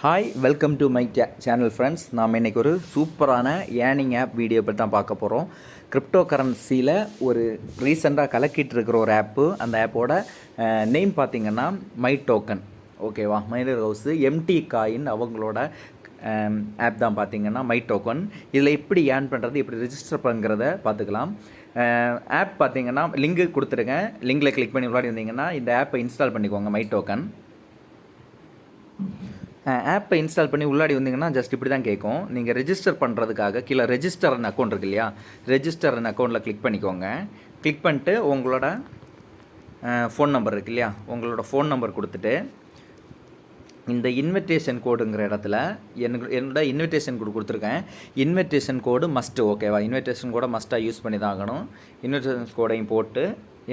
Hi welcome to my channel friends. நாம் இன்றைக்கி ஒரு சூப்பரான ஏர்னிங் ஆப் வீடியோ பற்றி தான் பார்க்க போகிறோம். கிரிப்டோ கரன்சியில் ஒரு ரீசெண்டாக கலக்கிட்டு இருக்கிற ஒரு ஆப்பு. அந்த ஆப்போட நேம் பார்த்திங்கன்னா மை டோக்கன். ஓகேவா, மைனர் ஹவுஸு எம்டி காயின் அவங்களோட ஆப் தான் பார்த்திங்கன்னா மை டோக்கன். இதில் எப்படி ஏர்ன் பண்ணுறது, எப்படி ரிஜிஸ்டர் பண்ணுறத பார்த்துக்கலாம். ஆப் பார்த்திங்கன்னா லிங்க்கு கொடுத்துருக்கேன். லிங்கில் கிளிக் பண்ணி உள்ளாடி வந்தீங்கன்னா இந்த ஆப்பை இன்ஸ்டால் பண்ணிக்கோங்க. மை டோக்கன் ஆப்பை இன்ஸ்டால் பண்ணி உள்ளாடி வந்தீங்கன்னா ஜஸ்ட் இப்படி தான் கேட்கும். நீங்கள் ரெஜிஸ்டர் பண்ணுறதுக்காக கீழே ரெஜிஸ்டர் அக்கௌண்ட் இருக்கு இல்லையா, ரெஜிஸ்டர் அக்கௌண்ட்டில் கிளிக் பண்ணிக்கோங்க. கிளிக் பண்ணிட்டு உங்களோட ஃபோன் நம்பர் இருக்கு இல்லையா, உங்களோட ஃபோன் நம்பர் கொடுத்துட்டு இந்த இன்விடேஷன் கோடுங்கிற இடத்துல என்னோட இன்விடேஷன் கோடு கொடுத்துருக்கேன். இன்விடேஷன் கோடு மஸ்ட்டு. ஓகேவா, இன்விடேஷன் கோடை மஸ்ட்டாக யூஸ் பண்ணி தான் ஆகணும். இன்விடேஷன் கோடையும் போட்டு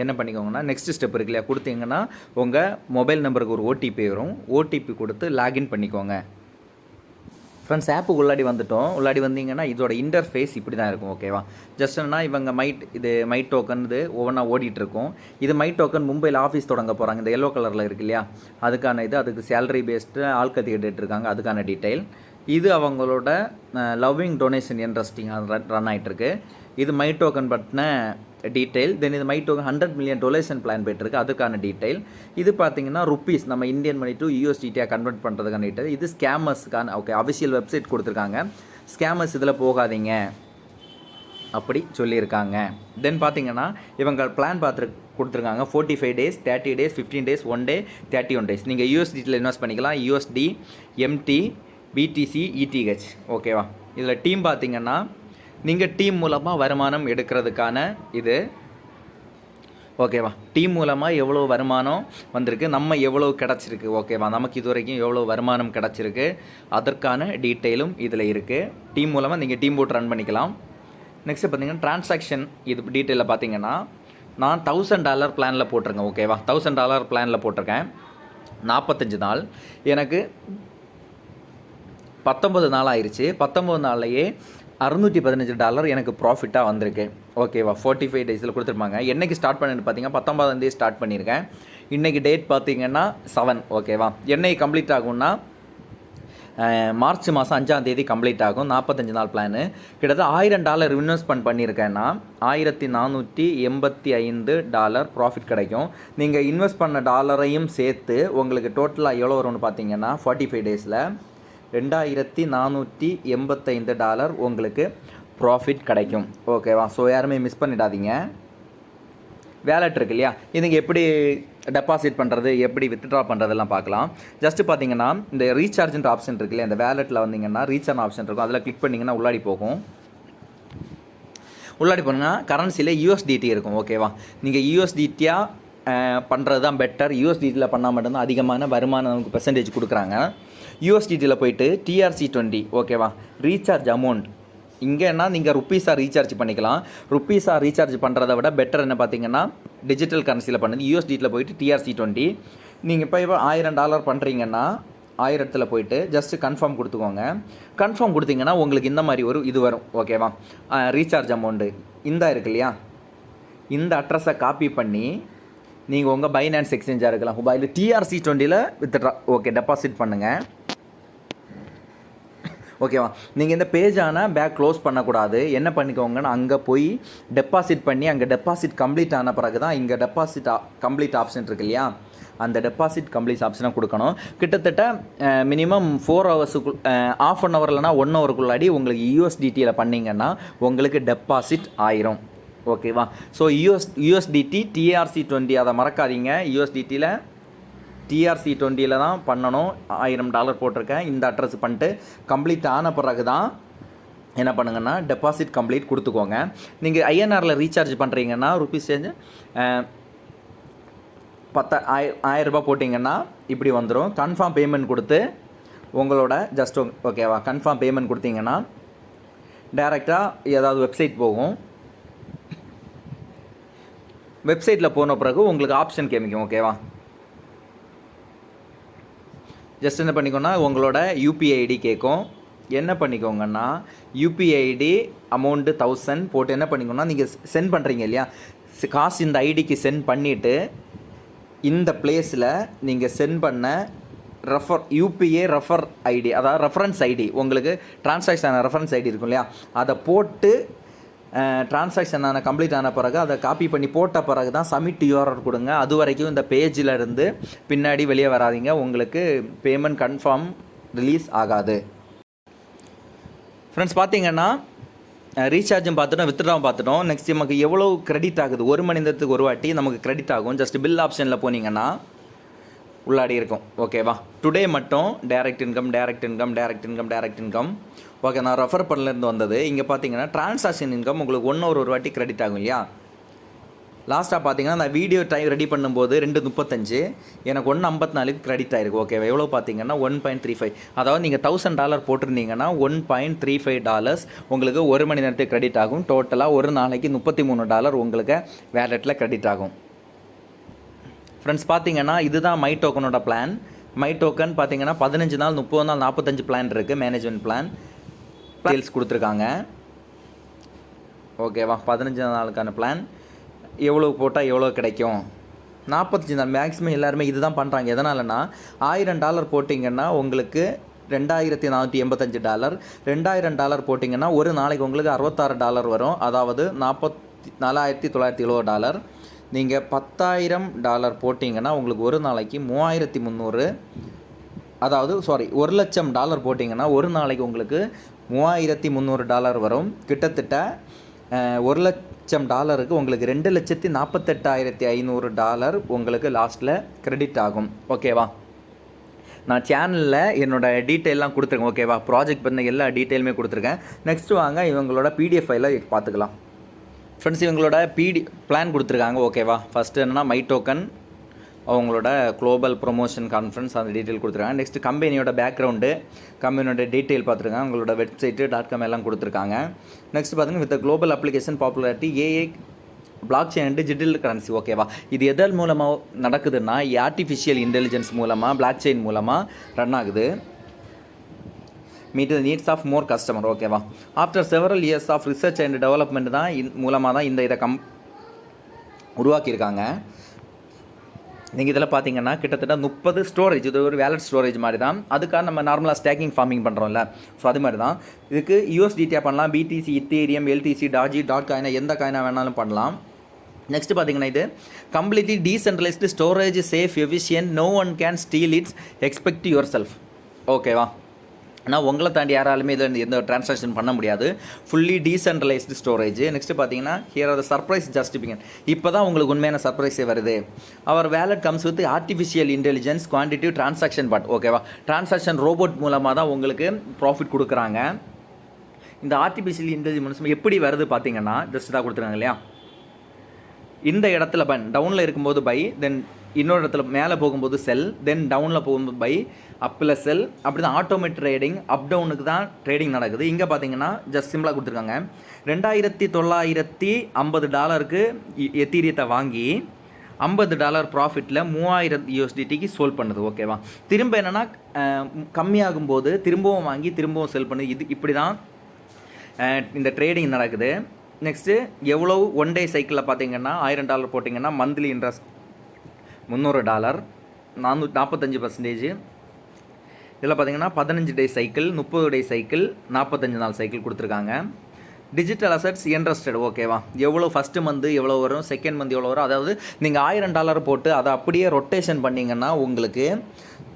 என்ன பண்ணிக்கோங்கன்னா நெக்ஸ்ட் ஸ்டெப் இருக்கு இல்லையா, கொடுத்தீங்கன்னா உங்கள் மொபைல் நம்பருக்கு ஒரு ஓடிபி வரும். ஓடிபி கொடுத்து லாகின் பண்ணிக்கோங்க. ஃப்ரெண்ட்ஸ், ஆப்புக்கு உள்ளாடி வந்துட்டோம். உள்ளாடி வந்தீங்கன்னா இதோட இன்டர்ஃபேஸ் இப்படி தான் இருக்கும். ஓகேவா, ஜஸ்ட்னா இவங்க இது மை டோக்கன் இது ஒவ்வொன்றா ஓடிட்டுருக்கும். இது மை டோக்கன் மும்பையில் ஆஃபீஸ் தொடங்க போகிறாங்க. இந்த எல்லோ கலரில் இருக்கு இல்லையா, அதுக்கான அதுக்கு சேலரி பேஸ்டு ஆள்கத்தி கேட்டுட்ருக்காங்க, அதுக்கான டீட்டெயில். இது அவங்களோட லவ்விங் டொனேஷன் இன்ட்ரெஸ்டிங்காக ரன் ஆகிட்டுருக்கு. இது மை டோக்கன் பற்றின டீட்டெயில். தென் இது my token 100 million donation plan போய்ட்டுருக்கு, அதுக்கான டீட்டெயில். இது பார்த்தீங்கன்னா ருப்பீஸ் நம்ம இந்தியன் மணி டு யூஎஸ்டிடியாக கன்வெர்ட் பண்ணுறதுக்கான டீட்டெயில். இது ஸ்கேமர்ஸுக்கான அஃபிஷியல் வெப்சைட் கொடுத்துருக்காங்க. ஸ்கேமர்ஸ் இதில் போகாதீங்க அப்படி சொல்லியிருக்காங்க. தென் பார்த்தீங்கன்னா இவங்க பிளான் கொடுத்துருக்காங்க. 45 days, 30 days, 15 days, 1 day, 31 days. நீங்கள் யூஎஸ்டியில் இன்வெஸ்ட் பண்ணிக்கலாம். யூஎஸ்டி, எம்டி, பிடிசி, இடிஹெச். ஓகேவா, இதில் டீம் பார்த்தீங்கன்னா நீங்கள் டீம் மூலமாக வருமானம் எடுக்கிறதுக்கான இது. ஓகேவா, டீம் மூலமாக எவ்வளோ வருமானம் வந்திருக்கு, நம்ம எவ்வளோ கிடச்சிருக்கு. ஓகேவா, நமக்கு இது வரைக்கும் எவ்வளோ வருமானம் கிடச்சிருக்கு, அதற்கான டீட்டெயிலும் இதில் இருக்குது. டீம் மூலமாக நீங்கள் டீம் போட்டு ரன் பண்ணிக்கலாம். நெக்ஸ்ட்டு பார்த்தீங்கன்னா ட்ரான்சாக்ஷன் இது டீட்டெயிலில் பார்த்தீங்கன்னா நான் $1000 பிளானில் போட்டிருக்கேன். ஓகேவா, $1000 பிளானில் போட்டிருக்கேன். 45 நாள், எனக்கு 19 நாள் ஆயிடுச்சு. 19 நாள்லையே $615 எனக்கு ப்ராஃபிட்டாக வந்திருக்கு. ஓகேவா, 45 டேஸில் கொடுத்துருப்பாங்க. என்றைக்கு ஸ்டார்ட் பண்ணிட்டு பார்த்தீங்கன்னா 19ஆம் ஸ்டார்ட் பண்ணியிருக்கேன். இன்றைக்கி டேட் பார்த்தீங்கன்னா 7. ஓகேவா, என்னைக்கு கம்ப்ளீட் ஆகும்னா மார்ச் மாதம் 5ஆம் கம்ப்ளீட் ஆகும். 45 நாள் பிளானு. கிட்டத்தட்ட $1000 இன்வெஸ்ட்மெண்ட் பண்ணியிருக்கேன்னா $1485 ப்ராஃபிட் கிடைக்கும். நீங்கள் இன்வெஸ்ட் பண்ண டாலரையும் சேர்த்து உங்களுக்கு டோட்டலாக எவ்வளோ வரும்னு பார்த்தீங்கன்னா 45 டேஸில் $2485 உங்களுக்கு ப்ராஃபிட் கிடைக்கும். ஓகேவா, ஸோ யாருமே மிஸ் பண்ணிடாதீங்க. வேலட் இருக்கு இல்லையா, இதுக்கு எப்படி டெபாசிட் பண்ணுறது, எப்படி வித்ட்ரா பண்ணுறதெல்லாம் பார்க்கலாம். ஜஸ்ட்டு பார்த்தீங்கன்னா இந்த ரீசார்ஜ்ன்ற ஆப்ஷன் இருக்கு இல்லையா, இந்த வேலெட்டில் வந்தீங்கன்னா ரீசார்ஜ் ஆப்ஷன் இருக்கும். அதில் கிளிக் பண்ணிங்கன்னா உள்ளாடி போகும். உள்ளாடி போனீங்கன்னா கரன்சியில் யூஎஸ்டிடி இருக்கும். ஓகேவா, நீங்கள் யூஎஸ்டிடியாக பண்ணுறது தான் பெட்டர். யூஎஸ்டிடியில் பண்ணால் மட்டும்தான் அதிகமான வருமானம் நமக்கு பெர்சன்டேஜ் கொடுக்குறாங்க. யூஎஸ்டிடியில் போய்ட்டு TRC20. ஓகேவா, ரீசார்ஜ் அமௌண்ட் இங்கேன்னா நீங்கள் ருப்பீஸாக ரீசார்ஜ் பண்ணிக்கலாம். ருப்பீஸாக ரீசார்ஜ் பண்ணுறதை விட பெட்டர் என்ன பார்த்தீங்கன்னா டிஜிட்டல் கரன்சியில் பண்ணுது. யூஎஸ்டியில் போய்ட்டு TRC20 நீங்கள் இப்போ $1000 பண்ணுறீங்கன்னா 1000 போய்ட்டு ஜஸ்ட்டு கன்ஃபார்ம் கொடுத்துக்கோங்க. கன்ஃபார்ம் கொடுத்தீங்கன்னா உங்களுக்கு இந்த மாதிரி ஒரு இது வரும். ஓகேவா, ரீசார்ஜ் அமௌண்ட்டு இந்த இருக்கு இல்லையா, இந்த அட்ரஸை காப்பி பண்ணி நீங்கள் உங்கள் பைனான்ஸ் எக்ஸ்சேஞ்சாக இருக்கலாம் மொபைலில் TRC20ல் வித்ட்ரா டெபாசிட் பண்ணுங்கள். ஓகேவா, நீங்கள் இந்த பேஜான பேக் க்ளோஸ் பண்ணக்கூடாது. என்ன பண்ணிக்கோங்கன்னா அங்கே போய் டெபாசிட் பண்ணி அங்கே டெபாசிட் கம்ப்ளீட் ஆன பிறகு தான் இங்கே டெபாசிட் கம்ப்ளீட் ஆப்ஷன் இருக்கு இல்லையா, அந்த டெபாசிட் கம்ப்ளீட் ஆப்ஷனை கொடுக்கணும். கிட்டத்தட்ட மினிமம் 4 ஹவர்ஸுக்கு ½ அன் ஹவர் இல்லைனா 1 ஹவருக்குள்ளாடி உங்களுக்கு யூஎஸ்டிடியில் பண்ணிங்கன்னா உங்களுக்கு டெபாசிட் ஆயிரும். ஓகேவா, ஸோ யூஎஸ்டிடி TRC20 அதை மறக்காதீங்க. யூஎஸ்டிடியில் TRC20ல் தான் பண்ணணும். $1000 போட்டிருக்கேன். இந்த அட்ரஸ் பண்ணிட்டு கம்ப்ளீட் ஆன பிறகு தான் என்ன பண்ணுங்கன்னா டெபாசிட் கம்ப்ளீட் கொடுத்துக்கோங்க. நீங்கள் INRல ரீசார்ஜ் பண்ணுறீங்கன்னா ருப்பீஸ் சேஞ்சு 10,000 போட்டிங்கன்னா இப்படி வந்துடும். கன்ஃபார்ம் பேமெண்ட் கொடுத்து உங்களோட ஜஸ்ட் ஓகேவா, கன்ஃபார்ம் பேமெண்ட் கொடுத்தீங்கன்னா டைரெக்டாக ஏதாவது வெப்சைட் போகும். வெப்சைட்டில் போன பிறகு உங்களுக்கு ஆப்ஷன் கேட்கும். ஓகேவா, ஜஸ்ட் என்ன பண்ணிக்கோன்னா உங்களோட UPI ID கேட்கும். என்ன பண்ணிக்கோங்கன்னா UPI ID அமௌண்ட்டு 1000 போட்டு என்ன பண்ணிக்கோன்னா நீங்கள் சென்ட் பண்ணுறீங்க இல்லையா, காசு இந்த ஐடிக்கு சென்ட் பண்ணிவிட்டு இந்த பிளேஸில் நீங்கள் சென்ட் பண்ண யூபிஏ ரெஃபர் ஐடி, அதாவது ரெஃபரன்ஸ் ஐடி, உங்களுக்கு டிரான்சாக்ஷன் ரெஃபரன்ஸ் ஐடி இருக்கும் இல்லையா, அதை போட்டு டிரான்சாக்ஷன் கம்ப்ளீட் ஆன பிறகு அதை காப்பி பண்ணி போட்ட பிறகு தான் சப்மிட் யூஆர்எல் கொடுங்க. அது வரைக்கும் இந்த பேஜில் இருந்து பின்னாடி வெளியே வராதிங்க, உங்களுக்கு பேமெண்ட் கன்ஃபார்ம் ரிலீஸ் ஆகாது. ஃப்ரெண்ட்ஸ் பார்த்தீங்கன்னா ரீசார்ஜும் பார்த்துட்டோம், வித்ட்ராவும் பார்த்துட்டோம். நெக்ஸ்ட் நமக்கு எவ்வளோ கிரெடிட் ஆகுது, ஒரு மணி நேரத்துக்கு ஒரு வாட்டி நமக்கு கிரெடிட் ஆகும். ஜஸ்ட் பில் ஆப்ஷனில் போனீங்கன்னா உள்ளாடி இருக்கும். ஓகேவா, டுடே மட்டும் டைரக்ட் இன்கம். ஓகே, நான் ரெஃபர் பண்ணலேருந்து வந்தது. இங்கே பார்த்தீங்கன்னா டிரான்சாக்ஷன் இன்கம் உங்களுக்கு 1 ஒரு வாட்டி கிரெடிட் ஆகும் இல்லையா. லாஸ்ட்டாக பார்த்தீங்கன்னா நான் வீடியோ டைம் ரெடி பண்ணும்போது 2:35 எனக்கு 1:54 கிரெடிட் ஆகிருக்கு. ஓகேவா, எவ்வளோ பார்த்தீங்கன்னா $1.35. அதாவது நீங்கள் $1000 போட்டிருந்தீங்கன்னா $1.35 உங்களுக்கு ஒரு மணி நேரத்துக்கு கிரெடிட் ஆகும். டோட்டலாக ஒரு நாளைக்கு $33 உங்களுக்கு வேலெட்டில் கிரெடிட் ஆகும். ஃப்ரெண்ட்ஸ் பார்த்தீங்கன்னா இதுதான் மை டோக்கனோட பிளான். மை டோக்கன் பார்த்தீங்கன்னா 15 நாள், 30 நாள், 45 பிளான் இருக்குது. மேனேஜ்மெண்ட் பிளான் டீல்ஸ் கொடுத்துருக்காங்க. ஓகேவா, 15 நாளுக்கான பிளான் எவ்வளோ போட்டால் எவ்வளோ கிடைக்கும். 45 நாள் மேக்ஸிமம் எல்லாருமே இது தான் பண்ணுறாங்க. எதனாலனா $1000 போட்டிங்கன்னா உங்களுக்கு $2485, $2000 போட்டிங்கன்னா ஒரு நாளைக்கு உங்களுக்கு $66 வரும், அதாவது $44,970. நீங்கள் $10,000 போட்டிங்கன்னா உங்களுக்கு ஒரு நாளைக்கு 3300, அதாவது $1,00,000 போட்டிங்கன்னா ஒரு நாளைக்கு உங்களுக்கு $3300 வரும். கிட்டத்தட்ட $1,00,000 உங்களுக்கு $2,48,500 உங்களுக்கு லாஸ்ட்டில் கிரெடிட் ஆகும். ஓகேவா, நான் சேனலில் என்னோடய டீட்டெயிலாம் கொடுத்துருக்கேன். ஓகேவா, ப்ராஜெக்ட் பண்ண எல்லா டீட்டெயிலுமே கொடுத்துருக்கேன். நெக்ஸ்ட் வாங்க இவங்களோட பிடிஎஃப் ஃபைலை பார்த்துக்கலாம். ஃப்ரெண்ட்ஸ் இவங்களோட பிளான் கொடுத்துருக்காங்க. ஓகேவா, ஃபஸ்ட்டு என்னென்னா மை டோக்கன், அவங்களோட குளோபல் ப்ரொமோஷன் கான்ஃபரன்ஸ் அந்த டீட்டெயில் கொடுத்துருக்காங்க. நெக்ஸ்ட் கம்பெனியோட பேக்ரவுண்டு, கம்பெனியோட டீட்டெயில் பார்த்துருக்காங்க. அவங்களோட வெப்சைட்டு .com எல்லாம் கொடுத்துருக்காங்க. நெக்ஸ்ட் பார்த்தீங்கன்னா with global application popularity AI blockchain and digital currency. ஓகேவா, இது எதன் மூலமாக நடக்குதுன்னா ஆர்டிஃபிஷியல் இன்டெலிஜென்ஸ் மூலமாக பிளாக் செயின் மூலமாக ரன் ஆகுது. Meet the needs of more customer. ஓகேவா, after several years of research and development தான் மூலமாக தான் இதை உருவாக்கியிருக்காங்க. நீங்கள் இதில் பார்த்தீங்கன்னா கிட்டத்தட்ட 30 ஸ்டோரேஜ், இது ஒரு வேலட் ஸ்டோரேஜ் மாதிரி தான். அதுக்காக நம்ம நார்மலாக ஸ்டேக்கிங் ஃபார்மிங் பண்ணுறோம்ல, ஸோ அது மாதிரி தான். இதுக்கு யூஎஸ்டிடியாக பண்ணலாம், பிடிசி, இத்தேரியம், எல்டிசி, டாஜி, காயினா, எந்த காயினா வேணாலும் பண்ணலாம். நெக்ஸ்ட் பார்த்தீங்கன்னா இது completely decentralized storage, safe, efficient, no one can steal its, expect yourself. ஓகேவா, ஆனால் உங்களை தாண்டி யாராலுமே இதில் எந்த ட்ரான்சாக்ஷன் பண்ண முடியாது. Fully decentralised storage. நெக்ஸ்ட் பார்த்தீங்கன்னா here are the surprise justification. இப்போ தான் உங்களுக்கு உண்மையான சர்ப்ரைஸே வருது. Our wallet comes with artificial intelligence quantitative transaction bot. ஓகேவா, டிரான்சாக்ஷன் ரோபோட் மூலமாக தான் உங்களுக்கு ப்ராஃபிட் கொடுக்குறாங்க. இந்த ஆர்டிஃபிஷியல் இன்டெலிஜென்ஸ் எப்படி வருது பார்த்தீங்கன்னா ஜஸ்ட் தான் கொடுத்துருக்காங்க இல்லையா. இந்த இடத்துல டவுனில் இருக்கும்போது பை, தென் இன்னொரு இடத்துல மேலே போகும்போது செல், தென் டவுனில் போகும்போது பை, அப்பில் செல். அப்படி தான் ஆட்டோமேட் ட்ரேடிங், அப் டவுனுக்கு தான் ட்ரேடிங் நடக்குது. இங்கே பார்த்தீங்கன்னா ஜஸ்ட் சிம்பிளாக கொடுத்துருக்காங்க. $2,950 எத்தீரியத்தை வாங்கி $50 ப்ராஃபிட்டில் $3000 சோல்வ் பண்ணுது. ஓகேவா, திரும்ப என்னென்னா கம்மியாகும் போது திரும்பவும் வாங்கி திரும்பவும் செல் பண்ணுது. இது இப்படி தான் இந்த ட்ரேடிங் நடக்குது. நெக்ஸ்ட்டு எவ்வளோ ஒன் டே சைக்கிளில் பார்த்தீங்கன்னா $1000 போட்டிங்கன்னா மந்த்லி இன்ட்ரெஸ்ட் $300, 445%. இதில் பார்த்தீங்கன்னா 15 டே சைக்கிள், 30 டே சைக்கிள், 45 நாள் சைக்கிள் கொடுத்துருக்காங்க. Digital assets interested. ஓகேவா, எவ்வளோ ஃபஸ்ட்டு மந்த்து எவ்வளோ வரும், செகண்ட் மந்த் எவ்வளோ வரும், அதாவது நீங்கள் $1000 போட்டு அதை அப்படியே ரொட்டேஷன் பண்ணிங்கன்னா உங்களுக்கு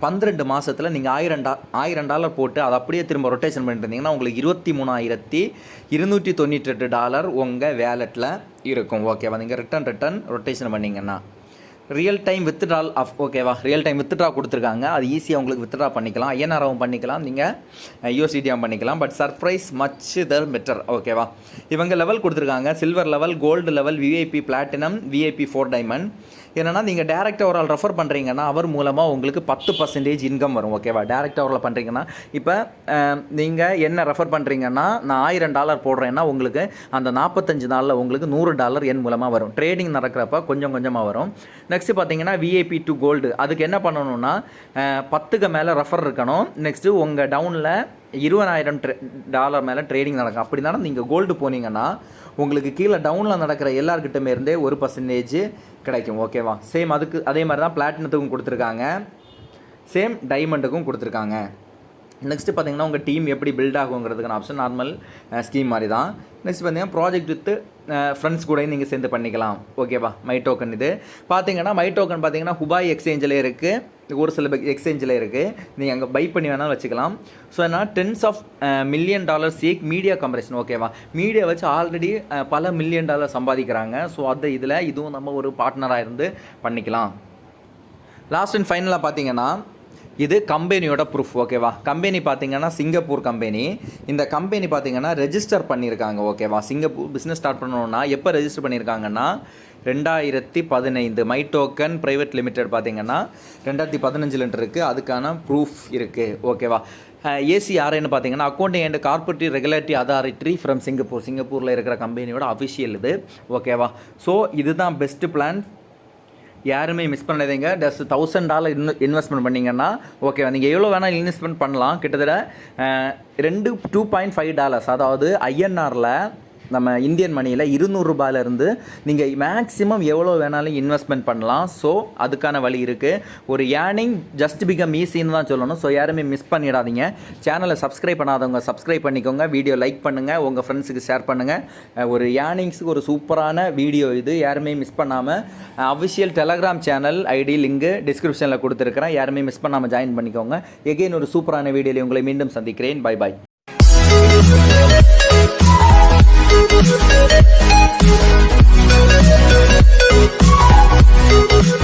12 மாதத்தில் நீங்கள் $1000 போட்டு அதை அப்படியே திரும்ப ரொட்டேஷன் பண்ணிட்டு இருந்தீங்கன்னா உங்களுக்கு $23,298 உங்கள் வேலெட்டில் இருக்கும். ஓகேவா, நீங்கள் ரிட்டன் ரொட்டேஷன் பண்ணிங்கன்னா ரியல் டைம் வித்ட்ரால் ஆஃப். ஓகேவா, ரியல் டைம் வித்ட்ரா கொடுத்துருக்காங்க. அது ஈஸியாக உங்களுக்கு வித்ட்ரா பண்ணிக்கலாம், ஐஎன்ஆராவும் பண்ணிக்கலாம், நீங்கள் யூஎஸ்டிடியாகவும் பண்ணிக்கலாம். But surprise much better. ஓகேவா, இவங்க லெவல் கொடுத்துருக்காங்க. Silver level, gold level, VIP platinum, VIP 4 diamond. என்னென்னா நீங்கள் டேரெக்டாக ஒரு ஆள் ரெஃபர் பண்ணுறீங்கன்னா அவர் மூலமாக உங்களுக்கு 10% இன்கம் வரும். ஓகேவா, டேரெக்டாக ஒரு பண்ணுறீங்கன்னா இப்போ நீங்கள் என்ன ரெஃபர் பண்ணுறீங்கன்னா நான் $1000 போடுறேன்னா உங்களுக்கு அந்த 45 நாளில் உங்களுக்கு $100 என் மூலமாக வரும். ட்ரேடிங் நடக்கிறப்ப கொஞ்சம் கொஞ்சமாக வரும். நெக்ஸ்ட்டு பார்த்தீங்கன்னா விஐபி டு கோல்டு, அதுக்கு என்ன பண்ணணும்னா 10க்கு மேலே ரெஃபர் இருக்கணும். நெக்ஸ்ட்டு உங்கள் டவுனில் $20,000 மேலே ட்ரேடிங் நடக்கும். அப்படி இருந்தாலும் நீங்கள் கோல்டு போனீங்கன்னா உங்களுக்கு கீழே டவுனில் நடக்கிற எல்லாருக்கிட்டமே இருந்தே 1% கிடைக்கும். ஓகேவா, சேம் அதுக்கு அதே மாதிரி தான் பிளாட்டினத்துக்கும் கொடுத்துருக்காங்க. சேம் டைமண்டுக்கும் கொடுத்துருக்காங்க. நெக்ஸ்ட்டு பார்த்தீங்கன்னா உங்கள் டீம் எப்படி பில்ட் ஆகுங்கிறதுக்கான ஆப்ஷன் நார்மல் ஸ்கீம் மாதிரி தான். நெக்ஸ்ட் பார்த்தீங்கன்னா ப்ராஜெக்ட் வித்து ஃப்ரெண்ட்ஸ் கூட நீங்கள் சேர்ந்து பண்ணிக்கலாம். ஓகேவா, மை டோக்கன் இது பார்த்தீங்கன்னா மை டோக்கன் பார்த்தீங்கன்னா ஹுபாய் எக்ஸ்சேஞ்சில் இருக்குது, ஒரு சில எக்ஸ்சேஞ்சில் இருக்குது, நீங்கள் அங்கே பை பண்ணி வேணாலும் வச்சுக்கலாம். ஸோ அதனால் $10s of million seek media cooperation. ஓகேவா, மீடியா வச்சு ஆல்ரெடி பல $1 million சம்பாதிக்கிறாங்க. ஸோ அது இதில் இதுவும் நம்ம ஒரு பார்ட்னராக இருந்து பண்ணிக்கலாம். லாஸ்ட் அண்ட் ஃபைனலாக பார்த்தீங்கன்னா இது கம்பெனியோட ப்ரூஃப். ஓகேவா, கம்பெனி பார்த்தீங்கன்னா சிங்கப்பூர் கம்பெனி. இந்த கம்பெனி பார்த்தீங்கன்னா ரெஜிஸ்டர் பண்ணியிருக்காங்க. ஓகேவா, சிங்கப்பூர் பிஸ்னஸ் ஸ்டார்ட் பண்ணணுன்னா எப்போ ரெஜிஸ்டர் பண்ணியிருக்காங்கன்னா 2015 மை டோக்கன் ப்ரைவேட் லிமிடெட் பார்த்தீங்கன்னா 2015 இருக்குது. அதுக்கான ப்ரூஃப் இருக்குது. ஓகேவா, ஏசிஆர்ஐன்னு பார்த்தீங்கன்னா accounting and cooperative regulatory authority from சிங்கப்பூரில் இருக்கிற கம்பெனியோட அஃபிஷியல் இது. ஓகேவா, ஸோ இதுதான் பெஸ்ட்டு பிளான். யாருமே மிஸ் பண்ணாதீங்க. ஜஸ்ட் $1000 இன்வெஸ்ட்மெண்ட் பண்ணிங்கன்னா ஓகேவா, நீங்கள் எவ்வளோ வேணால் இன்வெஸ்ட்மெண்ட் பண்ணலாம். கிட்டத்தட்ட $2.5 அதாவது ஐஎன்ஆரில் நம்ம இந்தியன் மணியில் $200 நீங்கள் மேக்ஸிமம் எவ்வளோ வேணாலும் இன்வெஸ்ட்மெண்ட் பண்ணலாம். ஸோ அதுக்கான வழி இருக்குது. ஒரு ஏர்னிங் ஜஸ்ட் பிகம் ஈஸின்னு தான் சொல்லணும். ஸோ யாருமே மிஸ் பண்ணிடாதீங்க. சேனலை சப்ஸ்கிரைப் பண்ணாதவங்க சப்ஸ்கிரைப் பண்ணிக்கோங்க. வீடியோ லைக் பண்ணுங்கள், உங்கள் ஃப்ரெண்ட்ஸுக்கு ஷேர் பண்ணுங்கள். ஒரு ஏர்னிங்ஸுக்கு ஒரு சூப்பரான வீடியோ இது. யாருமே மிஸ் பண்ணாமல் official Telegram channel ID link டிஸ்கிரிப்ஷனில் கொடுத்துருக்குறேன். யாருமே மிஸ் பண்ணாமல் ஜாயின் பண்ணிக்கோங்க. எகெயின் ஒரு சூப்பரான வீடியோவில் உங்களை மீண்டும் சந்திக்கிறேன். Bye bye. We'll be right back.